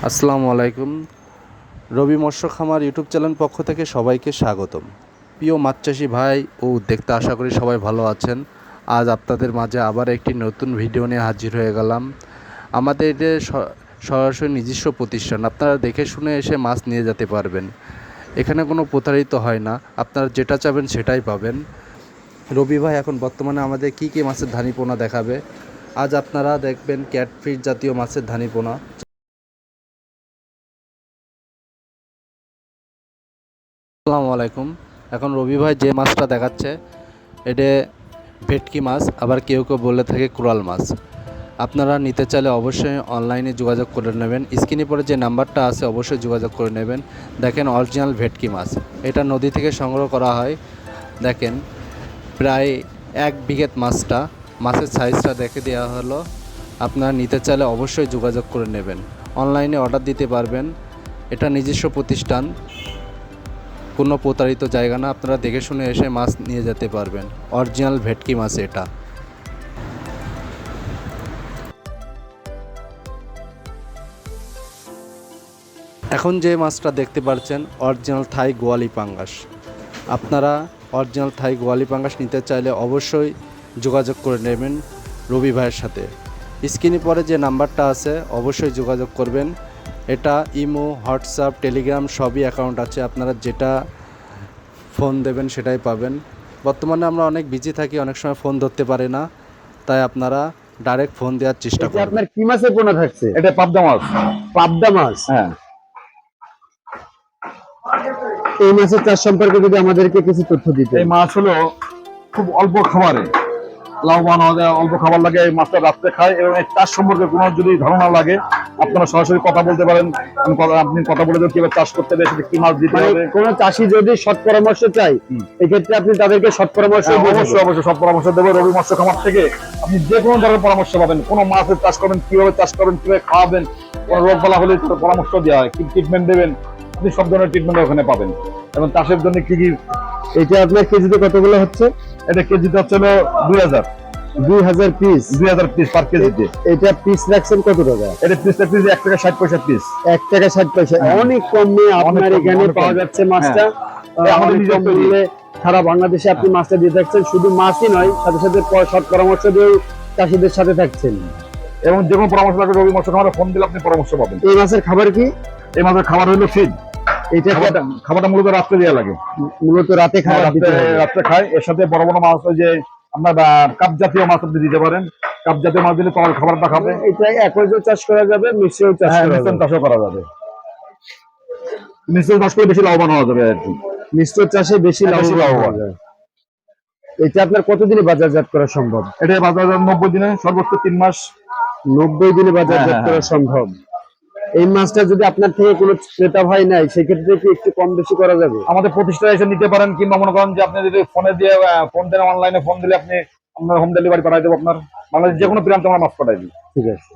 আসসালামু আলাইকুম। রবি মৎস্য খামার ইউটিউব চ্যানেল পক্ষ থেকে সবাইকে স্বাগতম। প্রিয় মাছ চাষি ভাই ও উদ্যোক্তা, আশা করি সবাই ভালো আছেন। আজ আপনাদের মাঝে আবার একটি নতুন ভিডিও নিয়ে হাজির হয়ে গেলাম। আমাদের এটা সরাসরি নিজস্ব প্রতিষ্ঠান, আপনারা দেখে শুনে এসে মাছ নিয়ে যেতে পারবেন। এখানে কোনো প্রতারিত হয় না, আপনারা যেটা চাবেন সেটাই পাবেন। রবি ভাই এখন বর্তমানে আমাদের কী কী মাছের ধানিপোনা দেখাবে। আজ আপনারা দেখবেন ক্যাটফিশ জাতীয় মাছের ধানিপোনা। আসসালামু আলাইকুম। এখন রবি ভাই যে মাছটা দেখাচ্ছে এটা ভেটকি মাছ, আবার কেউ কেউ বলে থাকে কোরাল মাছ। আপনারা নিতে চাইলে অবশ্যই অনলাইনে যোগাযোগ করে নেবেন। স্ক্রিনে পরে যে নাম্বারটা আছে অবশ্যই যোগাযোগ করে নেবেন। দেখেন অরিজিনাল ভেটকি মাছ, এটা নদী থেকে সংগ্রহ করা হয়। দেখেন প্রায় 1 বিঘে মাছটা, মাছের সাইজটা দেখে দেওয়া হলো। আপনারা নিতে চাইলে অবশ্যই যোগাযোগ করে নেবেন, অনলাইনে অর্ডার দিতে পারবেন। এটা নিজস্ব প্রতিষ্ঠান, কোনো প্রতারিত জায়গা না, আপনারা দেখে শুনে এসে মাছ নিয়ে যেতে পারবেন। অরিজিনাল ভেটকি মাছ এটা। এখন যে মাছটা দেখতে পাচ্ছেন অরিজিনাল থাই গোয়ালি পাঙ্গাস। আপনারা অরিজিনাল থাই গোয়ালি পাঙ্গাস নিতে চাইলে অবশ্যই যোগাযোগ করে নেবেন রবি ভাইয়ের সাথে। স্ক্রিনে পরে যে নাম্বারটা আছে অবশ্যই যোগাযোগ করবেন। এটা ইমো, হোয়াটসঅ্যাপ, টেলিগ্রাম সবই অ্যাকাউন্ট আছে, আপনারা যেটা ফোন দেবেন সেটাই পাবেন। বর্তমানে আমরা অনেক বিজি থাকি, অনেক সময় ফোন ধরতে পারি না, তাই আপনারা ডাইরেক্ট ফোন দেওয়ার চেষ্টা এটা করবেন। আপনার কি মাছের পোনা থাকছে? এটা পাবদা মাছ। পাবদা মাছ। হ্যাঁ, এই মাছের চাষ সম্পর্কে যদি আমাদেরকে কিছু তথ্য দিতে। এই মাছ হলো খুব অল্প খাবারে লাভবান হওয়া যায়। অল্প খাবার লাগে, এই মাছটা রাত্রে খায়। এবং এই চাষ সম্পর্কে কোনো যদি ধারণা লাগে আপনারা সরাসরি কথা বলতে পারেন। আপনি কথা বলে দেবেন কিভাবে চাষ করতে হবে, সেটা কি মাছ দিতে হবে। কোন চাষি যদি সৎ পরামর্শ চাই, এক্ষেত্রে আপনি তাদেরকে সৎ পরামর্শ অবশ্যই অবশ্যই সব পরামর্শ দেবো। রবি মৎস্য খামার থেকে আপনি যে কোনো ধরনের পরামর্শ পাবেন। কোনো মাছের চাষ করবেন, কিভাবে চাষ করবেন, কিভাবে খাওয়াবেন, কোনো রোগ বলা হলে তার পরামর্শ দেওয়া হয়, কি ট্রিটমেন্ট দেবেন, আপনি সব ধরনের ট্রিটমেন্ট ওখানে পাবেন। এবং চাষের জন্য কি কি। এটা আপনার কেজিতে কতগুলো হচ্ছে? এটা কেজিতে হচ্ছে 2000 2000 পিস। 2000 পিস পার কেজিতে। এটা পিস রাখছেন কত টাকা? এটা পিসটা পিস 1 টাকা 60 পয়সা পিস। 1 টাকা 60 পয়সা। অনেক কমে আপনার এখানে পাওয়া যাচ্ছে মাছটা। আমাদের নিজের তৈরি। সারা বাংলাদেশে আপনি মাছটা দিয়ে থাকছেন। শুধু মাছই নয়, সাথে সাথে সৎ পরামর্শ দিয়ে চাষিদের সাথে থাকছেন। এবং যে কোনো পরামর্শ লাগবে রবি মৎস্য খামারে ফোন দিলে আপনি পরামর্শ পাবেন। এই মাছের খাবার কি? এই মাছের খাবার হলো ফিড। এটা খাবারটা মূলত রাত্রে দেওয়া লাগে। মূলত রাতে খাওয়া রাত্রে খায়। এর সাথে বড় বড় মাছ হয় যে আপনার কাপ জাতীয় মাছ আপনি দিতে পারেন। কাপ জাতীয় মাছ দিলে তোমার খাবারটা খাবে। এটা একজ চাষ করা যাবে, মিশ্র চাষ চাষও করা যাবে। মিশ্র চাষ করে বেশি লাভবান হওয়া যাবে আর কি। মিশ্র চাষে বেশি লাভবান হওয়া যায়। এটা আপনার কতদিনে বাজারজাত করা সম্ভব? এটা বাজারজাত 90 দিনে, সর্বোচ্চ 3 মাস। 90 দিনে বাজারজাত করা সম্ভব। এই মাছটা যদি আপনার থেকে কোনো ক্রেতা ভাই নাই, সেক্ষেত্রে কি একটু কম বেশি করা যাবে? আমাদের প্রতিষ্ঠানে এসে নিতে পারেন, কিংবা মনে করেন যে আপনি যদি ফোনে দিয়ে ফোন দেন, অনলাইনে ফোন দিলে আপনি আপনার হোম ডেলিভারি পাঠাই দেবো। আপনার বাংলাদেশ যে কোনো প্রান্তে আমরা মাছ পাঠাই দিই। ঠিক আছে।